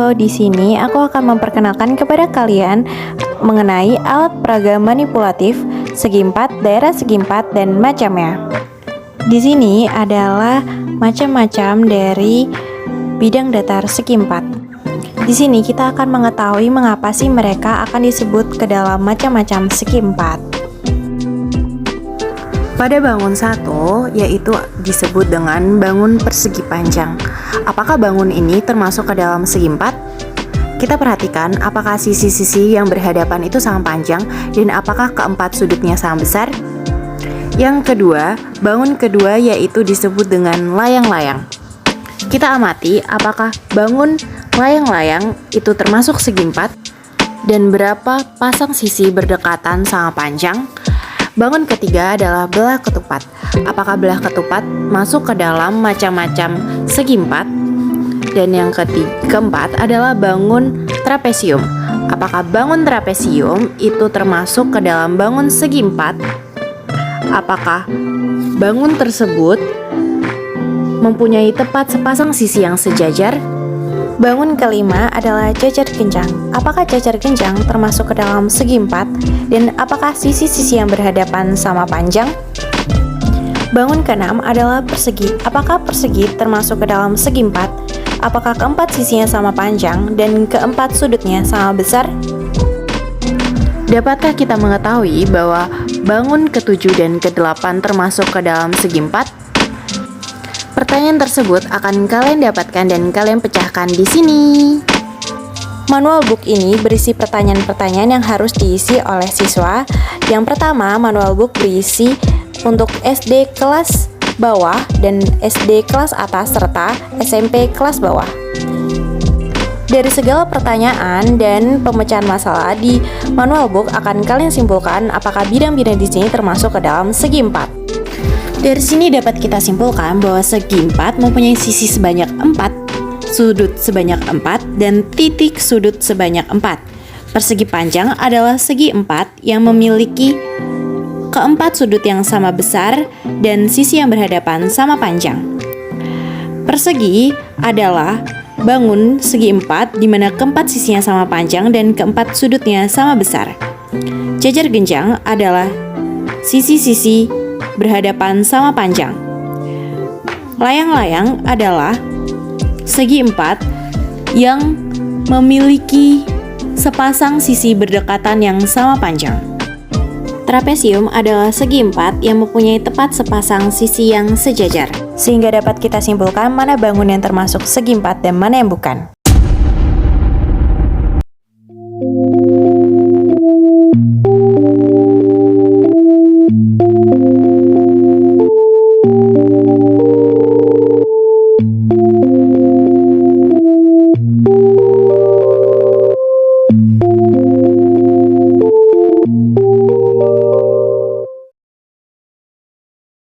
Halo, di sini aku akan memperkenalkan kepada kalian mengenai alat peraga manipulatif, segi empat, daerah segi empat, dan macamnya. Di sini adalah macam-macam dari bidang datar segi empat. Di sini kita akan mengetahui mengapa sih mereka akan disebut ke dalam macam-macam segi empat. Pada bangun satu, yaitu disebut dengan bangun persegi panjang. Apakah bangun ini termasuk ke dalam segi empat? Kita perhatikan apakah sisi-sisi yang berhadapan itu sama panjang dan apakah keempat sudutnya sama besar? Yang kedua, bangun kedua yaitu disebut dengan layang-layang. Kita amati apakah bangun layang-layang itu termasuk segi empat dan berapa pasang sisi berdekatan sama panjang. Bangun ketiga adalah belah ketupat. Apakah belah ketupat masuk ke dalam macam-macam segi empat? Dan yang keempat adalah bangun trapesium. Apakah bangun trapesium itu termasuk ke dalam bangun segi empat? Apakah bangun tersebut mempunyai tepat sepasang sisi yang sejajar? Bangun kelima adalah cacar genjang. Apakah cacar genjang termasuk ke dalam segi empat? Dan apakah sisi-sisi yang berhadapan sama panjang? Bangun keenam adalah persegi. Apakah persegi termasuk ke dalam segi empat? Apakah keempat sisinya sama panjang dan keempat sudutnya sama besar? Dapatkah kita mengetahui bahwa bangun ketujuh dan kedelapan termasuk ke dalam segi empat? Pertanyaan tersebut akan kalian dapatkan dan kalian pecahkan di sini. Manual book ini berisi pertanyaan-pertanyaan yang harus diisi oleh siswa. Yang pertama, manual book berisi untuk SD kelas bawah dan SD kelas atas serta SMP kelas bawah. Dari segala pertanyaan dan pemecahan masalah di manual book akan kalian simpulkan apakah bidang-bidang di sini termasuk ke dalam segi empat. Dari sini dapat kita simpulkan bahwa segi empat mempunyai sisi sebanyak 4, sudut sebanyak 4, dan titik sudut sebanyak 4. Persegi panjang adalah segi empat yang memiliki keempat sudut yang sama besar dan sisi yang berhadapan sama panjang. Persegi adalah bangun segi empat di mana keempat sisinya sama panjang dan keempat sudutnya sama besar. Cacar genjang adalah sisi-sisi berhadapan sama panjang. Layang-layang adalah segi empat yang memiliki sepasang sisi berdekatan yang sama panjang. Trapesium adalah segi empat yang mempunyai tepat sepasang sisi yang sejajar, sehingga dapat kita simpulkan mana bangun yang termasuk segi empat dan mana yang bukan.